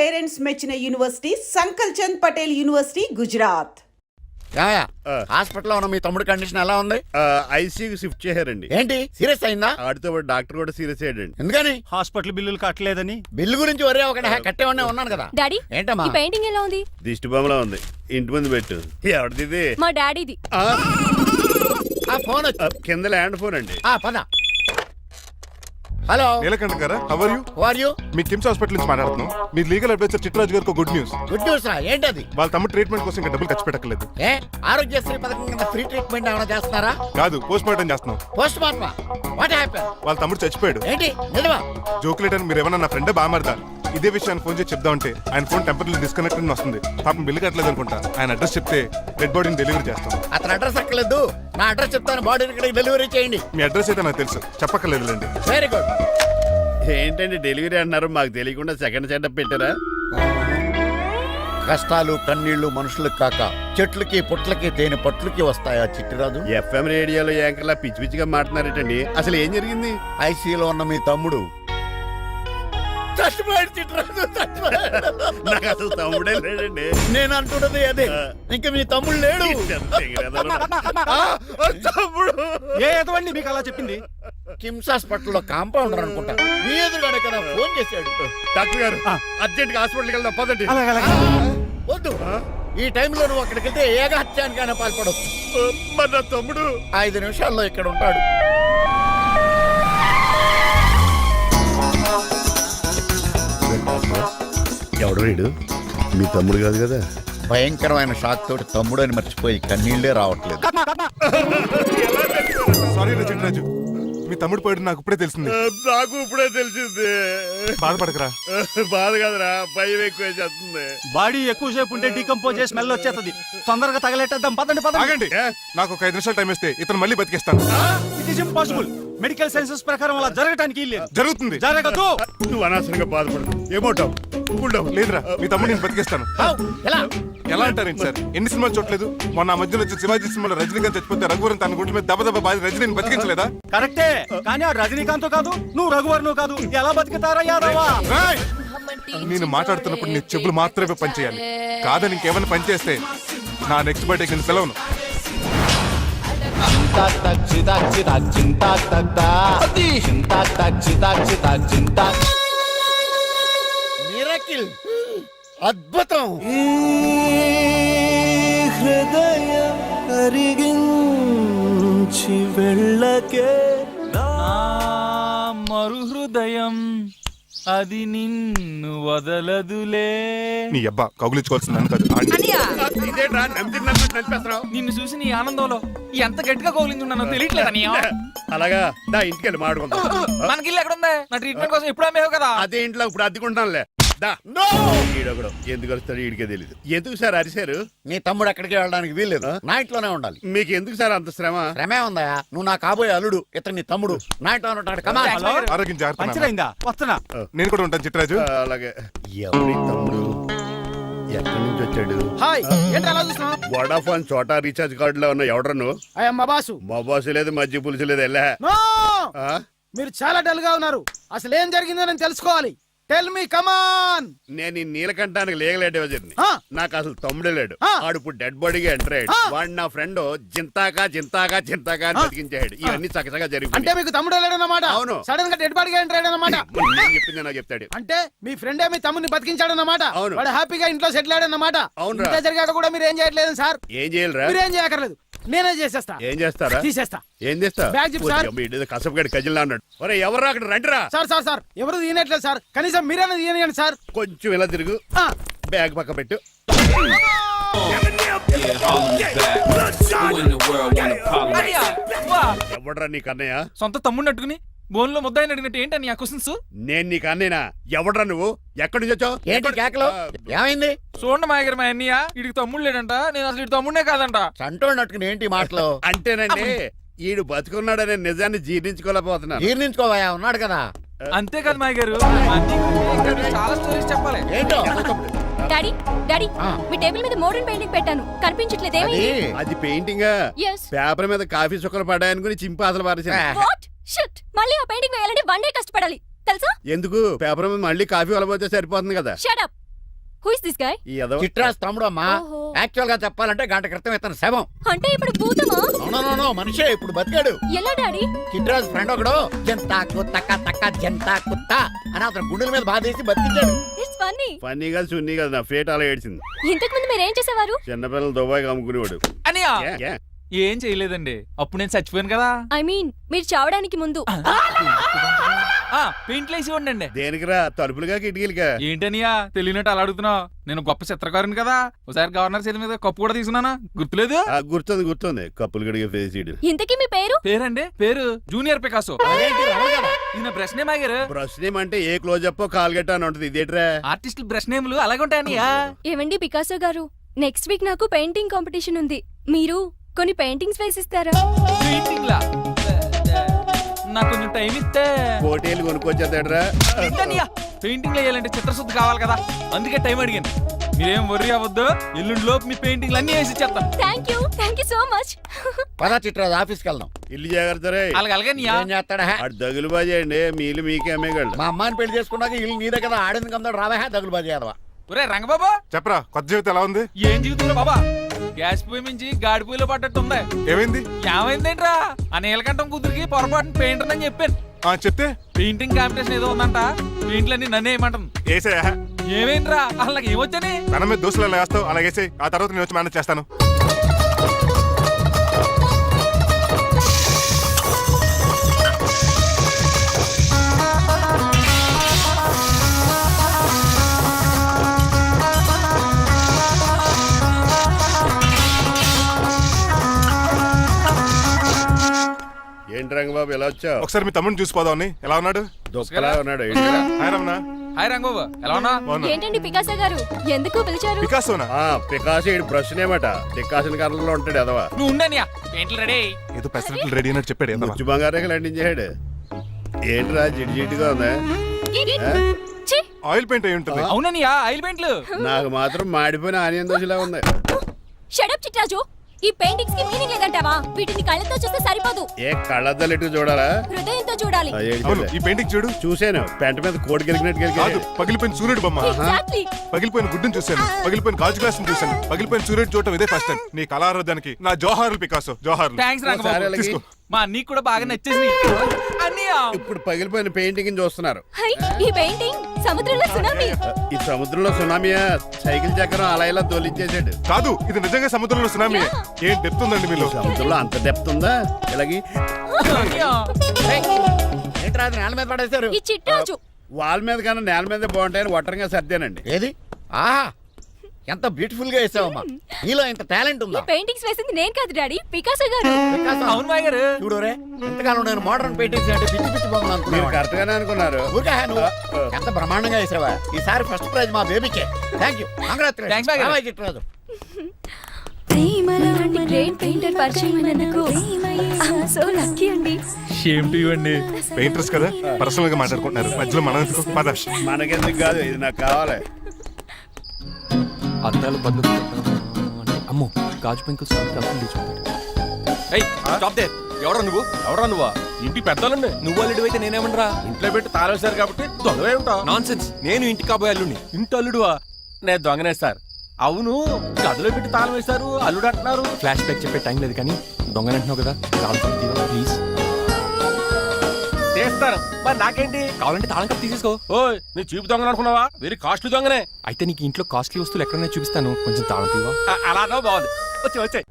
Parents మెచ్చిన university సంకల్ Chand Patel university Gujarat. హాస్పిటల్లో ఉన్న మీ తమ్ముడి కండిషన్ ఎలా ఉంది? ఐసీయూకి షిఫ్ట్ చేశారండి. ఏంటి సీరియస్ అయిందా? ఆడితో పాటు డాక్టర్ కూడా సీరియస్ అయ్యాడండి. ఎందుకని? హాస్పిటల్ బిల్లులు కట్టలేదని. బిల్లు గురించి ఒరే ఒకటి కట్టేవాడినే ఉన్నాను కదా. డాడీ ఏంటమ్మా ఈ పెయింటింగ్ ఎలా ఉంది? దిష్టి బొమ్మలా ఉంది. ఇంటి ముందు పెట్టు. ఎవరిది? మా డాడీది. ఆ ఫోన్ వచ్చి కింద ల్యాండ్ ఫోన్ అండి. పద. హలో నీలకంఠ గారా, how are you? Who are you? మీ కిమ్స్ హాస్పిటల్ నుంచి మాట్లాడుతున్నాం. మీ లీగల్ అడ్వైజర్ చిట్రాజు గారికి గుడ్ న్యూస్. గుడ్ న్యూస్ రా. ఏంటది? వాళ్ళ తమ్ముడు ట్రీట్మెంట్ కోసం ఇంకా డబ్బులు ఖర్చు పెట్టలేదు. ఏ ఆరోగ్యశ్రీ పథకం కింద ఫ్రీ ట్రీట్మెంట్ ఏమైనా చేస్తున్నారా? కాదు, పోస్ట్ మార్టం చేస్తున్నాం. Post mortem? What happen? వాళ్ళ తమ్ముడు చచ్చిపోయాడు. ఏంటి నిజమా? జోకులేటని మీరు ఏమన్నా నా ఫ్రెండ్ బామర్దా ఇదే విషయాన్ని ఫోన్ చేసి చెప్దామంటే ఆయన ఫోన్ టెంపరీ డిస్కనెక్ట్ అని వస్తుంది. పాపం బిల్లు కట్టలేదు అనుకుంటా. ఆయన అడ్రస్ చెప్తే డెడ్ బాడీని డెలివరీ చేస్తాం. అతను అడ్రస్ అక్కర్లేదు, నా అడ్రస్ చెప్తాను, బాడీని ఇక్కడికి డెలివరీ చేయండి. మీ అడ్రస్ అయితే నాకు తెలుసు, చెప్పక్కర్లేదులేండి. Very good. ఏంటండి డెలివరీ అన్నారు, మాకు తెలియకుండా సెకండ్ సెటప్ పెట్టారా? కష్టాలు కన్నీళ్లు మనుషులకు కాక చెట్లకి పుట్లకి తేనె పట్లకి వస్తాయా చిట్టిరాజు? ఎఫ్ఎం రేడియోలో యాంకర్లా పిచ్చి పిచ్చిగా మాట్లాడారేటండి. అసలు ఏం జరిగింది? ఐసీలో ఉన్న మీ తమ్ముడు చచ్చిపోయాడు చిట్టిరాజు, చచ్చిపోయాడు. నాకు అసలు తమ్ముడే లేడండి. నేను అంటున్నది అదే. ఇంకా మీ తమ్ముడు లేడు. తమ్ముడు ఏ ఎదవండి మీకు అలా చెప్పింది? కిమ్స్ హాస్పిటల్లో కాంపౌండర్ అనుకుంటా మీ ఎదురుగానే కదా ఫోన్ చేశాడు. డాక్టర్ గారు అర్జెంట్ గా హాస్పిటల్కి వెళ్దాం పదండి. వద్దు, ఈ టైంలో నువ్వు అక్కడికి వెళ్తే ఏకహత్యానికైనా పాల్పడవచ్చు. మరి నా తమ్ముడు 5 నిమిషాల్లో ఇక్కడ ఉంటాడు. ఎవడు వీడు? మీ తమ్ముడు కాదు కదా? భయంకరమైన షాక్ తోటి తమ్ముడు అని మర్చిపోయి కన్నీళ్లే రావట్లేదు. సారీ రా చిట్రాజు, మీ తమ్ముడు పోయాడు నాకు ఇప్పుడే తెలిసింది. నాకు ఇప్పుడే తెలిసింది. బాధపడకరా. బాధ కాదురా, భయం ఎక్కువ చేస్తుంది. బాడీ ఎక్కువసేపు ఉంటే డీకంపోజ్ చేసి స్మెల్ వచ్చేస్తుంది. తొందరగా తగలెట్టేద్దాం, పదండి పదండి. ఆగండి, నాకు ఒక 5 నిమిషాలు టైం ఇస్తే ఇతను మళ్ళీ బతికేస్తాను. It is impossible. Medical sciences ప్రకారం అలా జరగటానికి లేదు. జరుగుతుంది. జరగదు. నువ్వు అనవసరంగా బాధపడదు. ఏమోటావు? లేదురా, మీ తమ్ముడు నేను బతికేస్తాను. ఎలా ఎలా అంటారేంటి సార్? ఎన్ని సినిమాలు చూడలేదు? మొన్న ఆ మధ్యలో వచ్చి శివాజీ సినిమాలో రజనీకాంత్ చచ్చిపోతే రఘువరన్ తన గుండె మీద దెబ్బ బాధ రజనీని బతికించలేదా? కరెక్టే, కానీ ఆ రజనీకాంత్ కాదు, నువ్వు రఘువర్ను కాదు. ఎలా బతుకుతారా యాదవా? రాయ్! నేను మాట్లాడుతున్నప్పుడు నీ చెవులు మాత్రమే పనిచేయాలి. కాదని ఇంకేమైనా పనిచేస్తే నా నెక్స్ట్ బర్త్డేకి నేను పిలవను. మిరకిల్, అద్భుతం. హృదయం కరిగించి వెళ్ళకే మరు హృదయం అది నిన్ను వదలదులే. నీ అబ్బా కౌగులించుకోవాల్సిందని కాదు. ఇదేంట్రా నమ్మినట్టు నడిపేస్తున్నావు? నిన్ను చూసి నీ ఆనందంలో ఎంత గట్టిగా కౌలించున్నానో తెలియట్లేదు అని. అలాగా దా ఇంటికి వెళ్ళి మాడుకుందాం. మనకి ఇల్లు ఎక్కడుంది? నా ట్రీట్మెంట్ కోసం ఎప్పుడు అమ్మేవు కదా. అదే ఇంట్లో ఇప్పుడు అద్దెకుంటానులే. ఈడొకడు ఎందుకు వస్తాడు ఈడికే తెలీదు. ఎందుకు సార్ అరిశారు? నీ తమ్ముడు ఎక్కడికి వెళ్ళడానికి వీల్లేదు, నా ఇంట్లోనే ఉండాలి. మీకు ఎందుకు సార్ అంత శ్రమ? శ్రమే ఉందా? నువ్వు నా కాబోయే అల్లుడు, ఇతను నీ తమ్ముడు, నా ఇంట్లోనే ఉంటాడు. కమా. ఆరోగ్యం జాగ్రత్త. పంచరైందా? వస్తున్నా. నేను కూడా ఉంటాను చిట్రాజు. అలాగే. ఎవరి తమ్ముడు? ఎక్కడి నుంచి వచ్చాడు? హాయ్, ఏంటి అలా చూస్తున్నావు? వడాఫోన్ చోటా రీఛార్జ్ కార్డు లో ఉన్న ఎవడరా నువ్వు? అయ్యమ్మ బాసు. మా బాసు లేదు, మజ్జి పులుసు లేదు. వెళ్ళా. నో! మీరు చాలా డల్ గా ఉన్నారు. అసలు ఏం జరిగిందో నేను తెలుసుకోవాలి. టెల్ మీ, కమాన్. నేను ఈ నీలకంఠానికి లీగల్ అడ్వైజర్ని. నాకు అసలు తమ్ముడే లేడు. ఆడు ఇప్పుడు డెడ్ బాడీగా ఎంటర్ అయ్యాడు. వాడు నా ఫ్రెండ్ జింతాకా జింతాకా జింతాకా అని బతికించాడు. ఇవన్నీ చక్కగా జరిగింది. అంటే మీకు తమ్ముడే లేడన్నమాట? అవును. సడన్ గా డెడ్ బాడీగా ఎంటర్ అయ్యాడన్నమాట. చెప్పింది నాకు చెప్తాడు. అంటే మీ ఫ్రెండే మీ తమ్ముని బతికించాడన్నమాట. అవును. వాడు హ్యాపీగా ఇంట్లో సెటిల్ అయ్యాడన్నమాట. అవును. ఇంత జరిగాక కూడా మీరు ఏం చేయట్లేదు సార్. ఏం చేయాలరా? మీరేం చేయక్కర్లేదు, నేనే చేసేస్తా. ఏం చేస్తారా? తీసేస్తా. ఏం చేస్తా? Bag zip sir. కసపగడి కజిల్లా అన్నాడు. ఒరే ఎవరు అక్కడ రండిరా. సార్ సార్ సార్, ఎవరు తీయనట్లేదు సార్. కనీసం మీరైనా తీయనియండి సార్. కొంచెం ఇలా తిరుగు. బ్యాగ్ పక్క పెట్టు. ఎవడరా నీకు అన్నయ్య? సొంత తమ్ముడిని అట్టుకుని బోన్ లో ముద్దాయిని అడిగినట్టు ఏంటని ఆ క్వశ్చన్స్? నేను నీకు అన్నయ్యనా? ఎవడరా నువ్వు? ఎక్కడి నుంచి వచ్చావు? ఏంటి కేకలో? ఏమైంది? చూడండి మా దగ్గర మా అన్నయ్య ఇడికి తమ్ముడు లేడంట. నేను అసలు ఇటు తమ్ముడే కాదంట. చంటోడు నట్టుకుని ఏంటి మాటలు? అంటేనండి ఈడు బతుకున్నాడనే నిజాన్ని జీర్ణించుకోలేకపోతున్నాను. జీర్ణించుకోవా, ఉన్నాడు కదా. అంతేకాదు మా గారు, చాలా స్టోరీస్ చెప్పాలి. ఏంటో? డాడీ డాడీ మీ టేబుల్ మీద మోడర్న్ పెయింటింగ్ పెట్టాను, కనిపించట్లేదేమి? అది పెయింటింగ్. Yes. పేపర్ మీద కాఫీ చుక్కలు పడ్డాయనుకుని చింపి అసలు పారేసాను. What? Shit. మళ్ళీ ఆ పెయింటింగ్ వేయాలంటే 1 day కష్టపడాలి తెలుసా? ఎందుకు? పేపర్ మీద మళ్ళీ కాఫీ వలబోతే సరిపోతుంది కదా. Shut up. Who is this guy? ఈ ఎదవ చిట్రాజ్ తమ్ముడు అమ్మా. ఓహో. యాక్చువల్ గా చెప్పాలంటే గంట క్రితం ఇతను శవం. అంటే ఇప్పుడు భూతమా? నో మనిషే ఇప్పుడు బతికాడు. ఎలా డాడీ? చిట్రాజ్ ఫ్రెండ్ ఒకడు జంతా కుత్త తక్క జంతా కుత్త అని అతను గుండెల మీద బాధేసి బతికించాడు. It's funny. ఫన్నీగా సున్నీగా నా ఫేట్ అలా ఏడ్చింది. ఇంతకు ముందు మీరు ఏం చేసేవారు? చిన్నపిల్లలు దుబాయ్ అమ్ముకునేవాడు. అనియా ఏ, ఏ? ఏం చేయలేదండి, అప్పుడు నేను చచ్చిపోయాను కదా. ఐ మీన్ మీరు చావడానికి ముందు. పెయింట్లు వేసి ఉండండి. దేనికిరా, తలుపులుగా కిటికీలుగా? ఏంటనియా తెలియనట్టు అలా అడుగుతున్నావు? నేను గొప్ప చిత్రకారుని కదా. ఒకసారి గవర్నర్ చేతి మీద కప్పు కూడా తీసుకున్నానా, గుర్తులేదు? గుర్తుంది కప్పులు గడిగే ఫేస్ సీడ్. ఇంతకీ మీ పేరు? పేరండి, పేరు జూనియర్ పికాసో. అదేంటి రమణ గారు? ఈయన బ్రష్ నేమ్ ఆగారు. బ్రష్ నేమ్ అంటే ఏ క్లోజప్ కాల్గెట్ అని ఉంటుంది. ఇదేట్రా? ఆర్టిస్టులు బ్రష్ నేమ్లు అలాగే ఉంటాయనియా. ఏమండి పికాసో గారు, నెక్స్ట్ వీక్ నాకు పెయింటింగ్ కాంపిటీషన్ ఉంది. మీరు కొన్ని పెయింటింగ్స్ వేసిస్తారా? పెయింటింగ్ లా నాకు కొంచెం టైం ఇస్తే. కోటేలు కొనుక్కొచ్చేదేట్రా? పెయింటింగ్ వేయాలంటే చిత్రశుద్ధి కావాలి కదా, అందుకే టైం అడిగాను. మీరేం వర్రీ అవ్వద్దు, ఎల్లుండి లోపు మీ పెయింటింగ్లు అన్ని వేసి ఇచ్చేస్తాను. Thank you so much. పద చిట్రాజ్ ఆఫీస్కి వెళ్దాం. ఇల్లు జాగ్రత్త రే. అలాగే ఏం చేస్తాడా? అటు దగులు బాజీ అండి, మీలు మీకే అమ్మేగాళ్ళు. మా అమ్మాయిని పెళ్లి చేసుకున్నాక ఇల్లు నీదే కదా, ఆడింది కమ్దాడు రావా దగులు బాజీ యాదవా. ఒరే రంగబాబా, చెప్పరా కొత్త జీవితం ఎలా ఉంది? ఏం జీవితంలో బాబా, గ్యాస్ పొయ్యి మించి గాడి పొయ్యిలో పడ్డట్టు ఉంది. ఏమైంది? ఏమైందేంట్రా, ఆ నీలకంఠం కూతురికి పొరపాటున పెయింటర్ అని చెప్పాను. చెప్తే పెయింటింగ్ కాంపిటీషన్ ఏదో ఉందంట, పెయింట్లన్నీ నన్నే ఏమంటుంది. ఏసే ఏమైందిరా, అసలు నాకు ఏమొచ్చని? మన మీద దోశలు ఎలా వేస్తావు అలాగేసే, ఆ తర్వాత నేను వచ్చి మేనేజ్ చేస్తాను. ఏంటి రంగబాబు ఎలా వచ్చావు? ఒకసారి మీ తమ్ముడిని చూసిపోదామని. ఎలా ఉన్నాడు? దొక్కలా ఉన్నాడు. ఏంటిరా? హాయ్ రమణ. హాయ్ రంగబాబు, ఎలా ఉన్నా? బాగున్నా. ఏంటండి పికాసో గారు, ఎందుకు పిలిచారు? పికాసోనా? పికాసి బ్రష్ నేమట. పికాసిన కర్రలో ఉంటాడు ఎదవా. నువ్వు ఉండనియా, పెయింట్లు రెడీ. ఏదో పెసరట్లు రెడీ అయినట్టు చెప్పాడు ఏదమ్మా. ముచ్చు బంగారం లండించాడు. ఏంట్రా జిడ్జిడ్డుగా ఉందా? ఛీ! ఆయిల్ పెయింట్ అయి ఉంటుంది. అవుననియా, ఆయిల్ పెయింట్లు. నాకు మాత్రం మాడిపోయిన ఆనియన్ దోశలా ఉంది. షట్ అప్ చిట్రాజు, ఈ పెయింటింగ్స్ కి మీనింగ్ లేదంటావా? వీటిని కళ్ళతో చూస్తే సరిపోదు, ఏ కళ్ళద్దలెట్టు చూడాలా? హృదయంతో చూడాలి. అవును, ఈ పెయింటింగ్ చూడు. చూశాను, పెంట మీద కోడి గెలిగినట్టు కాదు, గెలిగాడు. పగిలిపోయిన సూర్యుడు బొమ్మ. ఎగ్జాక్ట్లీ. పగిలిపోయిన గుడ్డును చూశాను, పగిలిపోయిన గాజు గ్లాస్ చూశాను, పగిలిపోయిన సూర్యుడు చూడటం ఇదే ఫస్ట్ టైం. నీ కళారోధానికి నా జోహార్లు పికాసో, జోహార్లు. థ్యాంక్స్ ఒకసారి రంగబాబు, అలాగే. తీసుకో. మా అన్నీకి కూడా బాగా నచ్చేసింది అన్నయ్య. ఇప్పుడు పగిలిపోయిన పెయింటింగ్ చూస్తున్నారు. హై, ఈ పెయింటింగ్ సముద్రంలో సునామీ. ఈ సముద్రంలో సునామీయా? సైకిల్ చక్రం అలా ఇలా తోలించేసాడు. కాదు, ఇది నిజంగా సముద్రంలో సునామీ. ఏం డెప్త్ ఉందండి మీలో. సముద్రంలో అంత డెప్త్ ఉందా? ఇలాగి అన్నయ్య, ఏంట్రా అది నేల మీద పడేశారు? ఈ చిట్రాజు వాల్ మీద కన్నా నేల మీద బాగుంటాయని ఒట్టరంగా సర్దానండి. ఏది? ఆహా, ఎంత బ్యూటిఫుల్ గా వేసావమ్మా. నీలో ఇంత టాలెంట్ ఈ ఉందా? పెయింటింగ్స్ వేసింది నేను కాదు డాడీ, పికాసో గారు. అవును మాయ గారు. చూడరే, ఎంతకాలం నేను మోడర్న్ పెయింటింగ్స్ అంటే పిచ్చి పిచ్చి బొమ్మలు మీరు అనుకున్నాను. కరెక్ట్ గానే అనుకున్నారు. ఊరికే నువ్వు ఎంత బ్రహ్మాండంగా వేసావా. ఈసారి ఫస్ట్ ప్రైజ్ మా బేబీకే. థ్యాంక్ యూ, Thanks, బాయ్ గారు. చిట్రాజు. ఇలాంటి గ్రేట్ పెయింటర్ పరిచయం అయినందుకు సో లక్కీ అండి. షేమ్ టు యు అండి. పెయింటర్స్ కదా, పర్సనల్ గా మాట్లాడుకుంటున్నారు. మధ్యలో మనం ఎందుకు? పద. మనకెందుకు కాదు, ఇది నాకు కావాలి. అద్దాలు బదులు అమ్మో గాజు పెంకులు కలిపి తెచ్చుకుంటాడు. ఎవరా నువ్వు? ఇంటి పెద్దలండి. నువ్వు అల్లుడు అయితే నేనేమనరా? ఇంట్లో పెట్టి తాళేశారు కాబట్టి దొంగవే ఉంటావు. నాన్ సెన్స్, నేను ఇంటికి కాబోయే అల్లుడిని. ఇంటి అల్లుడువా? నేను దొంగనే సార్. అవును, గదిలో పెట్టి తాళం వేశారు, అల్లుడు అంటున్నారు. ఫ్లాష్ బ్యాక్ చెప్పే టైం లేదు కానీ దొంగనంటున్నావు కదా, కావాలి ప్లీజ్. చేస్తాను, మరి నాకేంటి? కావాలంటే తాళం కప్పు తీసేసుకో. ఓయ్, నీ చూపు దొంగను అనుకున్నావా? వెరీ కాస్ట్లీ దొంగనే. అయితే నీకు ఇంట్లో కాస్ట్లీ వస్తువులు ఎక్కడైనా చూపిస్తాను, కొంచెం తాళం తీవా. అలానో బాగుంది. వచ్చే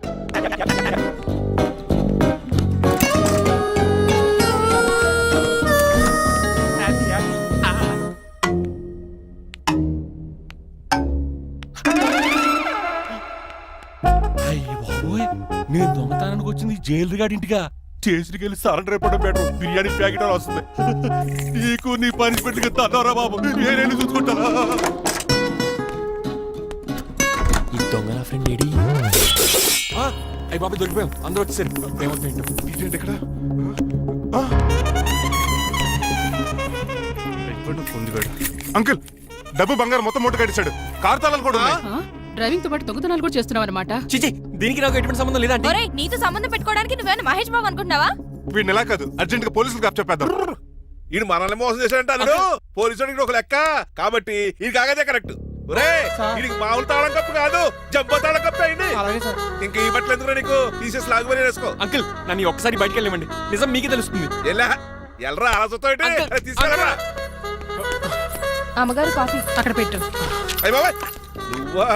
నేను దొంగతనానికి వచ్చింది జైలు గాడి ఇంటిగా. చేసికి వెళ్ళి సరెండర్ అయిపోవడం బెటర్. బిర్యానీ ప్యాకెట్ అని వస్తుంది. నీకు నీ పనిష్మెంట్ తన్నారా బాబు, నేనేళ్ళు చూసుకుంటారా? ఈ దొంగ నా ఫ్రెండ్ ఏడి? అయ్యి బాబు దొరికిపోయాం, అందరూ వచ్చేసారు. ఇదేంటి ఇక్కడ? అంకుల్, డబ్బు బంగారం మొత్తం మూట కట్టించాడు. కారు తాళాలు కూడా ఉన్నాయి. డ్రైవింగ్ తో పాటు దొంగతనాలు కూడా చేస్తున్నావు అనమాట. చిచి, దీనికి నాకు ఎటువంటి సంబంధం లేదండి. ఒరేయ్, నీతో సంబంధం పెట్టుకోవడానికి నువ్వేనా మహేష్ బాబు అనుకుంటున్నావా? వీడిని ఎలా కాదు, అర్జెంట్ గా పోలీసులకు అప్పచెప్పేద్దాం. ఈయన మనల్ని మోసం చేశాడంట. పోలీసుడికి ఒక లెక్క కాబట్టి ఈ కాగదే కరెక్ట్. వీడికి మామూలు తాళం కప్పు కాదు, జబ్బ తాళం కప్పు అయింది. అలాగే సార్. ఇంకా ఈ బట్టలు ఎందుకు నీకు? తీసేసి లాగుమని వేసుకో. అంకుల్ నన్ను ఈ ఒక్కసారి బయటికి వెళ్ళమండి, నిజం మీకే తెలుస్తుంది. ఎల్రా అలసతో అంకుల్. తీసుకెళ్ళరా. అమ్మగారు కాఫీ. అక్కడ పెట్టు. అయ్య బాబాయ్ నువ్వా?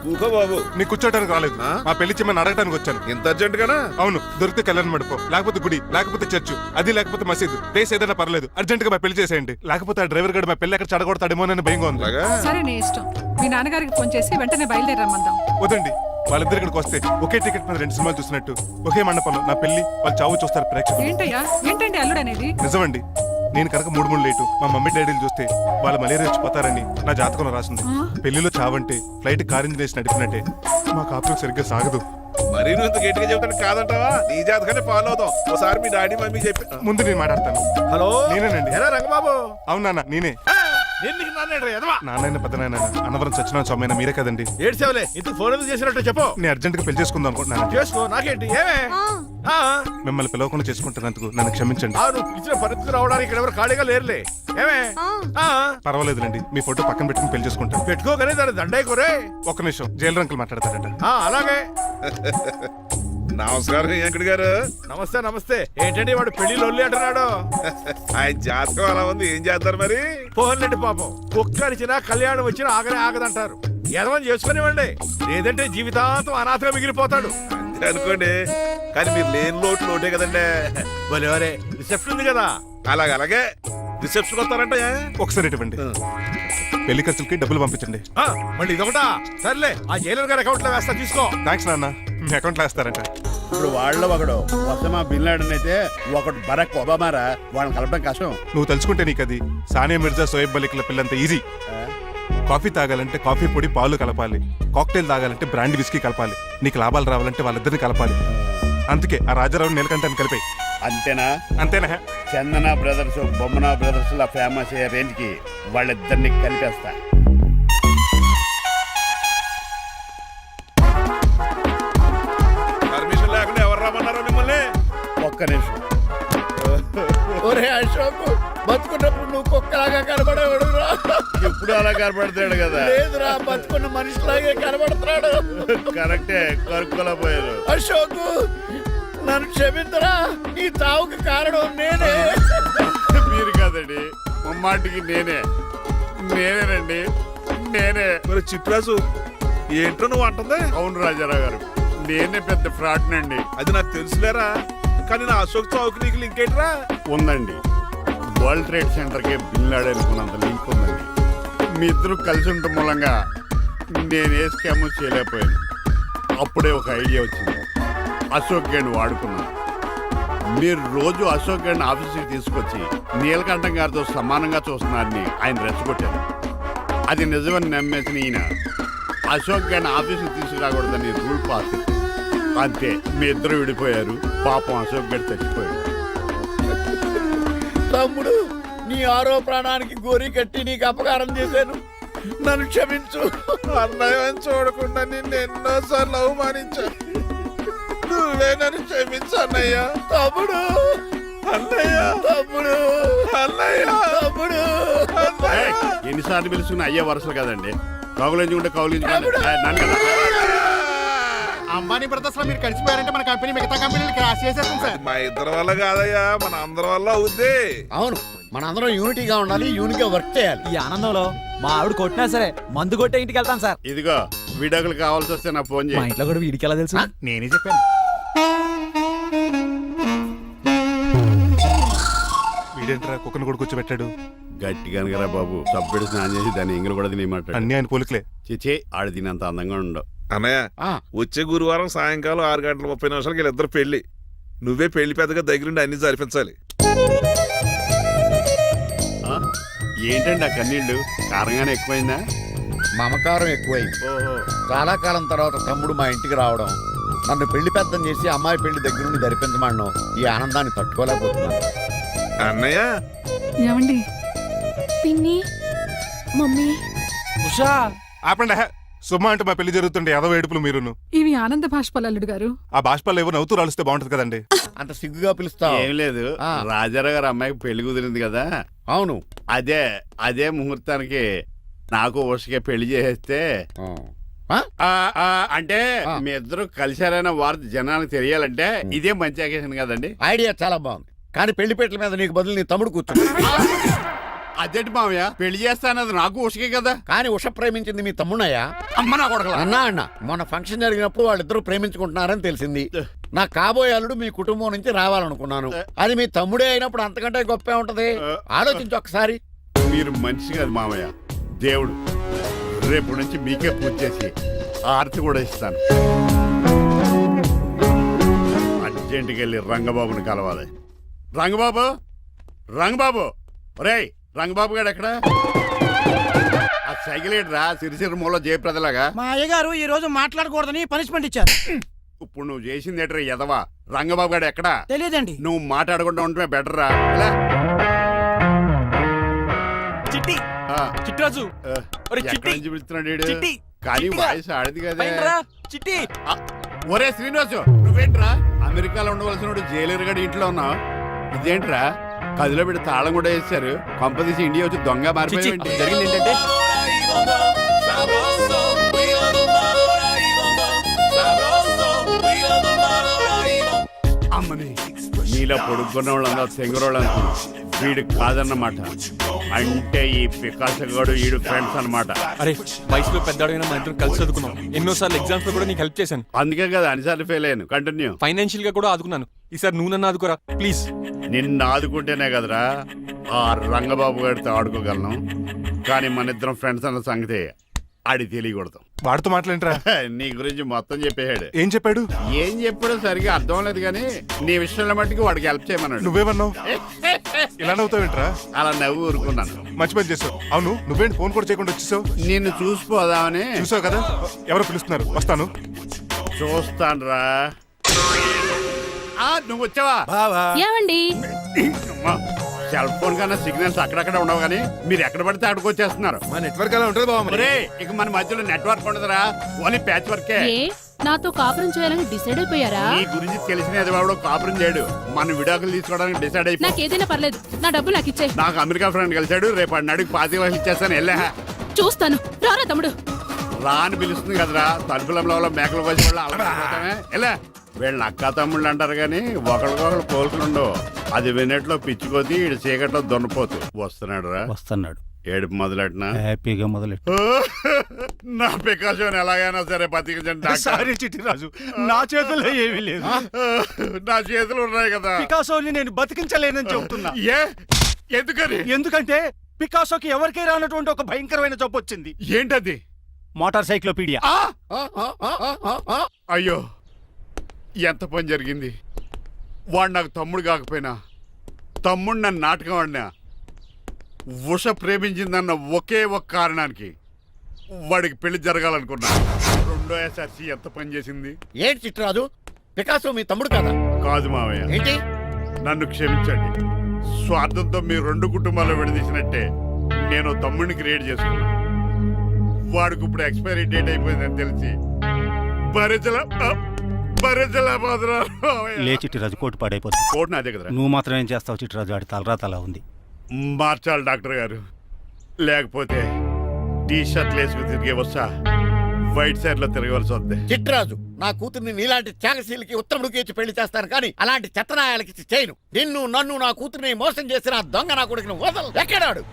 ఊహో బాబు, నీకు కూర్చోటానికి రాలేదు, మా పెళ్లి చెమ్మని అడగటానికి వచ్చాను. ఇంత అర్జెంట్ గానా? అవును, దొరికితే కళ్యాణ మండపం, లేకపోతే గుడి, లేకపోతే చర్చ్, అది లేకపోతే మసీదు, ప్లేస్ ఏదైనా పర్లేదు, అర్జెంట్ గా మా పెళ్లి చేసేయండి. లేకపోతే ఆ డ్రైవర్ గడు మా పెళ్లి ఎక్కడ చెడగొడతాడేమోనని భయంగా ఉంది. అలాగా? సరే నీ ఇష్టం. మీ నాన్నగారికి ఫోన్ చేసి వెంటనే బయలుదేరమ్మందాం. వదండి, వాళ్ళిద్దరు ఇక్కడికి వస్తే ఒకే టికెట్ మీద 2 సినిమాలు చూసినట్టు, ఒకే మండపంలో నా పెళ్లి, వాళ్ళు చావు చూస్తారు ప్రేక్షకులు. ఏంటయ్యా, ఏంటండి అల్లుడు అనేది? నిజమండి, నేను కనుక 3 లేటు మా మమ్మీ డాడీలు చూస్తే వాళ్ళ మలేరియా వచ్చిపోతారని నా జాతకంలో రాసింది. పెళ్లిలో చావంటే ఫ్లైట్ కార్ ఇంజిన్ వేసి నడిపినట్టే. మా కాపురం సరిగ్గా సాగదు. మరీ నువ్వు ఇంత గట్టిగా చెబుతాను కాదంటావా? నీ జాతకాన్ని ఫాలో అవుతాం. ఒకసారి మీ డాడీ మమ్మీ చెప్పి. ముందు నేను మాట్లాడతాను. హలో, నేనేనండి. ఎలా రంగబాబు? అవును నాన్న, నేనే. నాన్న పెద్ద నాయన అన్నవరం సత్యనారాయణ స్వామి అయినా మీరే కదండి. ఏడ్చేవలే, ఇంతకు ఫోన్ ఎందుకు చేసినట్టు చెప్పు. నేను అర్జెంట్ గా పెళ్లి చేసుకుందాం అనుకుంటున్నాను. చేసుకో, నాకేంటి? ఏమే మిమ్మల్ని పిలవకుండా చేసుకుంటున్నందుకు నన్ను క్షమించండి. నువ్వు ఇచ్చిన పరిస్థితి రావడానికి ఇక్కడ ఎవరు ఖాళీగా లేరులే. ఏమే పర్వాలేదులేండి, మీ ఫోటో పక్కన పెట్టుకుని పెళ్లి చేసుకుంటాను. పెట్టుకోగానే దాని దండే కోరే. ఒక్క నిమిషం, జైలు రంకులు మాట్లాడతారట. అలాగే. నమస్కారం వెంకట గారు. నమస్తే నమస్తే. ఏంటండి వాడు పెళ్లి లొల్లి అంటున్నాడు? ఆయన జాతకం అలా ఉంది, ఏం చేస్తారు మరి? పోన్లండి పాపం, కుక్క అరిచినా కళ్యాణం వచ్చినా ఆగనే ఆగదంటారు. ఎదవని చేసుకునివ్వండి, లేదంటే జీవితాంతం అనాథగా మిగిలిపోతాడు. అంతే అనుకోండి, కానీ మీరు లేని లోటే కదండి. భలేవరే, రిసెప్షన్ ఉంది కదా. అలాగే రిసెప్షన్ వస్తారంట. ఒకసారి ఇటువంటి పెళ్లి ఖర్చులకి డబ్బులు పంపించండి. మళ్ళీ ఇదొకటా? సర్లే, ఆ జైలర్ గారి అకౌంట్ లో వేస్తా, తీసుకో. థ్యాంక్స్ నాన్న, మీ అకౌంట్లో వేస్తారంట. ఇప్పుడు వాళ్ళలో ఒకడు ఒసమా బిన్ లాడెన్ అయితే ఒకడు బరాక్ ఒబామారా. వాళ్ళని కలపడం కష్టం. నువ్వు తలుచుకుంటే నీకు అది సానియా మిర్జా, సోయబ్ మలిక్ల పిల్లంత ఈజీ. కాఫీ తాగాలంటే కాఫీ పొడి పాలు కలపాలి, కాక్టైల్ తాగాలంటే బ్రాండ్ విస్కీ కలపాలి, నీకు లాభాలు రావాలంటే వాళ్ళిద్దరిని కలపాలి. అందుకే ఆ రాజారావు నీలకంఠాన్ని కలిపాయి. అంతేనా? అంతేనా? చందన బ్రదర్స్, బొమ్మన బ్రదర్స్ లా ఫేమస్ అయ్యే రేంజ్ కి వాళ్ళిద్దరిని కలిపేస్తా. పర్మిషన్ లేకుండా ఎవరు రమ్మన్నారో మిమ్మల్ని? ఒక్క నిమిషం. ఒరే అశోక్, బతుకున్నప్పుడు నువ్వు కుక్కలాగా కనబడేవాడురా. ఇప్పుడు అలా కనబడతాడు కదా? లేదురా, బతుకున్న మనిషిలాగే కనబడుతున్నాడు. కరెక్టే, కరుక్కులా పోయారు. అశోక్, నన్ను క్షమించరా, ఈ తావుకి కారణం నేనే. మీరు కాదండి, ముమ్మాటికి నేనేనండి, నేనే. మరి చిట్రాజు, ఏంటో నువ్వు అంటుంది? అవును రాజారావు గారు, నేనే పెద్ద ఫ్రాడ్ నండి. అది నాకు తెలుసులేరా, కానీ నా అశోక్ చౌక్ నీకు లింక్ ఏంట్రా? ఉందండి, వరల్డ్ ట్రేడ్ సెంటర్ కి బిన్ లాడెన్ అనుకున్నంత లింక్ ఉందండి. మీ ఇద్దరు కలిసి ఉండటం మూలంగా నేను ఏ స్కామ్ చేయలేకపోయాను. అప్పుడే ఒక ఐడియా వచ్చింది, అశోక్ గేణ్ వాడుకున్నాను. మీరు రోజు అశోక్ గేణ్ ఆఫీస్కి తీసుకొచ్చి నీలకంఠం గారితో సమానంగా చూస్తున్నారని ఆయన రెచ్చగొట్టారు. అది నిజమని నమ్మేసిన ఈయన అశోక్ గేణ్ ఆఫీస్కి తీసుకురాకూడదని రూల్ పాస్. అంతే, మీ ఇద్దరు విడిపోయారు. పాపం అశోక్ గేణ్ చచ్చిపోయాడు. తమ్ముడు, నీ ఆరో ప్రాణానికి గోరి కట్టి నీకు అపకారం చేశాను, నన్ను క్షమించు. అన్నయ్య చూడకుండా నిన్ను ఎన్నోసార్లు అవమానించాను, నువ్వే నన్ను క్షమించు అన్నయ్య. తమ్ముడు, అన్నయ్య, తమ్ముడు, అన్నయ్య, తమ్ముడు. ఎన్నిసార్లు పిలుచుకున్న అయ్యే వరుసలు కదండి. కౌగులించుకుంటే కౌగులించుకుంటే నన్ను కదా. అంబానీ బ్రదర్స్ లో మీరు కలిసిపోయారంటే మన కంపెనీ మిగతా కంపెనీలు క్రాష్ చేసేస్తాం సార్. మా ఇద్దరి వల్ల కాదయ్యా, మన అందరి వల్ల అవుద్ది. అవును, మనందరం యూనిటీగా ఉండాలి, యూనిట్గా వర్క్ చేయాలి. ఈ ఆనందంలో మా ఆవిడ కొట్టినా సరే మందు కొట్టే ఇంటికి వెళ్తాను సార్. ఇదిగో, విడాకులు కావాల్సి వస్తే నాకు ఫోన్ మా చేయి. ఇంట్లో కూడా వీడికి ఎలా తెలుసు? నేనే చెప్పాను. వీడేంట్రా కుక్కను కూడా కూర్చోబెట్టాడు? గట్టిగా అనగరా బాబు, సబ్బెడు స్నానం చేసి దాన్ని ఎంగిలి కూడా తినేయమంటాడు. అన్ని ఆయన పోలికలే. చిచే, ఆడు తినంత అందంగా ఉండవు. అన్నయ్య, వచ్చే గురువారం సాయంకాలం 6:30 వీళ్ళిద్దరు పెళ్లి. నువ్వే పెళ్లి పెద్దగా దగ్గరుండి అన్ని జరిపించాలి. ఏంటండి ఆ కన్నీళ్ళు? కారంగానే ఎక్కువైందా? మమకారం ఎక్కువైంది. ఓహో, చాలా కాలం తర్వాత తమ్ముడు మా ఇంటికి రావడం, నన్ను పెళ్లి పెద్దం చేసి అమ్మాయి పెళ్లి దగ్గరుండి జరిపించమనడం, ఈ ఆనందాన్ని తట్టుకోలేకపోతున్నాను. అన్నయ్య, ఏమండి? పిన్ని, మమ్మీ. ఉషా, ఆపండి. సుమ అంటే మా పెళ్లి జరుగుతుంటే ఎదవ ఏడుపులు మీరును. ఇవి ఆనంద భాష్పాలు అల్లుడు గారు. ఆ బాష్పాలు ఏవో నవ్వుతూ రాలిస్తే బాగుంటది కదండి. అంత సిగ్గుగా పిలుస్తావు? ఏం లేదు, రాజారావు గారు అమ్మాయికి పెళ్లి కుదిరింది కదా. అవును, అదే ముహూర్తానికి నాకు ఉషకే పెళ్లి చేసేస్తే అంటే మీ ఇద్దరు కలిశారైన వార్త జనానికి తెలియాలంటే ఇదే మంచి అకేషన్ కదండి. ఐడియా చాలా బాగుంది, కానీ పెళ్లిపేటల మీద నీకు బదులు నీ తమ్ముడు కూర్చుంది. అదేంటి మామయ్య, పెళ్లి చేస్తానది నాకు ఉషకే కదా. కానీ ఉష ప్రేమించింది మీ తమ్ముడయ్యా. అమ్మ నా కొడకలా. అన్న మొన్న ఫంక్షన్ జరిగినప్పుడు వాళ్ళిద్దరూ ప్రేమించుకుంటున్నారని తెలిసింది. నా కాబోయే అల్లుడు మీ కుటుంబం నుంచి రావాలనుకున్నాను. అది మీ తమ్ముడే అయినప్పుడు అంతకంటే గొప్పే ఉంటది. ఆలోచించు ఒకసారి. మీరు మనిషి కాదు మామయ్య, దేవుడు. రేపు నుంచి మీకే పూజ చేసి ఆర్తి కూడా ఇస్తాను. అర్జెంటుకి వెళ్ళి రంగబాబుని కలవాలి. రంగబాబు, రంగబాబు, ఒరేయ్ రంగబాబు గారు ఎక్కడ? ఆ సైకిల్ ఏంట్రా సిరిసిరి మూల జయప్రదలాగా? మా అయ్యగారు ఈ రోజు మాట్లాడకూడదని పనిష్మెంట్ ఇచ్చారు. ఇప్పుడు నువ్వు చేసింది ఏంట్రా ఎదవా? రంగబాబు గారు ఎక్కడా? తెలియదండి. నువ్వు మాట్లాడకుండా ఉండటమే బెటర్ రా. చిట్టి చిట్టిరాజు ఒరే చిట్టి పిలుస్తున్నాడు వీడు. చిట్టి, కానీ చిట్టిగా. వాయిస్ ఆడది కదా. పైనరా, చిట్టి ఒరే శ్రీనివాసు, నువ్వేంట్రా అమెరికాలో ఉండవలసిన జైలర్ గడి ఇంట్లో ఉన్నావు? ఇదేంట్రా కదిలో పెట్టి తాళం కూడా వేశారు. కొంపదీసి ఇండియా వచ్చి దొంగ చిచ్చి, మారిపోయింది. జరిగింది ఏంటంటే అమ్మని నీలో పొడుక్కున్న వాళ్ళందరూ తెంగురోళ్ళు అనుకున్నా. వీడు కాదన్నమాట. అంటే ఈ పికాసగాడు వీడు ఫ్రెండ్స్ అన్నమాట. అరే వయసులో పెద్దవాడైనా మా ఇద్దరు కలిసి చదువుకున్నాం. ఎన్నోసార్లు ఎగ్జామ్స్ లో కూడా నీకు హెల్ప్ చేశాను. అందుకే కదా అన్నిసార్లు ఫెయిల్ అయ్యాను. కంటిన్యూ. ఫైనాన్షియల్ గా కూడా ఆదుకున్నాను. ఈసారి నువ్వు నన్ను ఆదుకోరా ప్లీజ్. నిన్ను ఆదుకుంటేనే కదరా ఆ రంగబాబు గారితో ఆడుకోగలను. కానీ మన ఇద్దరం ఫ్రెండ్స్ అన్న సంగతి ఆడి తెలియకూడదు. వాడితో మాట్లాడరా. నీ గురించి మొత్తం చెప్పేశాడు. ఏం చెప్పాడు? ఏం చెప్పాడో సరిగా అర్థం లేదు, కానీ నీ విషయంలో మట్టుకు వాడికి హెల్ప్ చేయమన్నాడు. నువ్వేమన్నావు? ఇలా నవ్వుతావేంట్రా? అలా నవ్వు ఊరుకున్నాను. మంచి పని చేసావు. అవును నువ్వేంటి ఫోన్ కూడా చేయకుండా వచ్చేసావు? నిన్ను చూసిపోదామని. చూసావు కదా, ఎవరో పిలుస్తున్నారు, వస్తాను. చూస్తానురా. నువ్వు వచ్చావా? ఏమండి సెల్ ఫోన్ కన్నా సిగ్నల్స్ అక్కడక్కడ ఉండవు, కానీ మీరు ఎక్కడ పడితే అక్కడికి వచ్చేస్తున్నారు. మా నెట్వర్క్ అలా ఉంటుంది బాబు. ఒరే, ఇక మన మధ్యలో నెట్వర్క్ ఉండదురా, ఓన్లీ ప్యాచ్ వర్కే. నాతో కాపురం చేయాలని డిసైడ్ అయిపోయారా? నీ గురించి తెలిసిన వాడు కాపురం చేయడు. మన విడాకులు తీసుకోవడానికి డిసైడ్ అయిపో. నాకేదైనా పర్లేదు, నా డబ్బు నాకు ఇచ్చే. నాకు అమెరికా ఫ్రెండ్ కలిశాడు, రేపు అడిగి 25,000 ఇచ్చేస్తాను. వెళ్ళా చూస్తాను, రారా తమ్ముడు. రా అని పిలుస్తుంది కదరా. తలుపులంలో మేకలు కోసి వాళ్ళు అలవాటమే. ఎలా వీళ్ళని అక్క తమ్ముళ్ళు అంటారు, కానీ ఒకరికొకరు పోల్చులు ఉండవు. అది వినట్లో పిచ్చుకోతి, ఇటు చీకట్లో దొన్నపోతు. వస్తున్నాడు రా. వస్తున్నాడు. ఏడుపు మొదలెట్నా? హ్యాపీగా మొదలెట్టు. నా పికాసోని ఎలాగైనా సరే బతికించండి. సారీ చిట్టిరాజు, నా చేతుల్లో ఏమీ లేదు. నా చేతులు ఉన్నాయి కదా. పికాసోని నేను బతికించలేనని చెబుతున్నా. ఎందుకని? ఎందుకంటే పికాసోకి ఎవరికీ రానటువంటి ఒక భయంకరమైన జబ్బు వచ్చింది. ఏంటది? Motor cyclopaedia. అయ్యో, ఎంత పని జరిగింది. వాడు నాకు తమ్ముడు కాకపోయినా, తమ్ముడు నన్ను నాటకం ఆడినా, ఉష ప్రేమించిందన్న ఒకే ఒక కారణానికి వాడికి పెళ్లి జరగాలనుకున్నా. రెండో ఎస్ఆర్సి ఎంత పని చేసింది. ఏంటి చిట్రాజు, పికాసో మీ తమ్ముడు కదా? కాదు మావయ్య, ఏంటి? నన్ను క్షమించండి. స్వార్థంతో మీ రెండు కుటుంబాలు విడదీసినట్టే నేను తమ్ముడిని క్రియేట్ చేసుకున్నా. వాడికి ఇప్పుడు ఎక్స్పైరీ డేట్ అయిపోయిందని తెలిసి లే చిట్టిరాజు, కోటు పాడైపోతుంది. కోట్ నాదే కదరా. నువ్వు మాత్రం ఏం చేస్తావు చిట్టిరాజు? ఆడి తలరా తల ఉంది. మార్చాలి డాక్టర్ గారు, లేకపోతే టీ షర్ట్లు వేసుకుని తిరిగే వస్తా వైట్ సైడ్ లో తిరగవలసి వద్దే. చిట్రాజు, నా కూతుర్ని నీలాంటి త్యాగశీలకి ఉత్తముడికి ఇచ్చి పెళ్లి చేస్తాను, కానీ అలాంటి చెత్తనాయాలకి చేయను. నిన్ను, నన్ను, నా కూతుర్ని మోసం చేసిన దొంగ నా కొడుకుని వదలు. ఎక్కడాడు?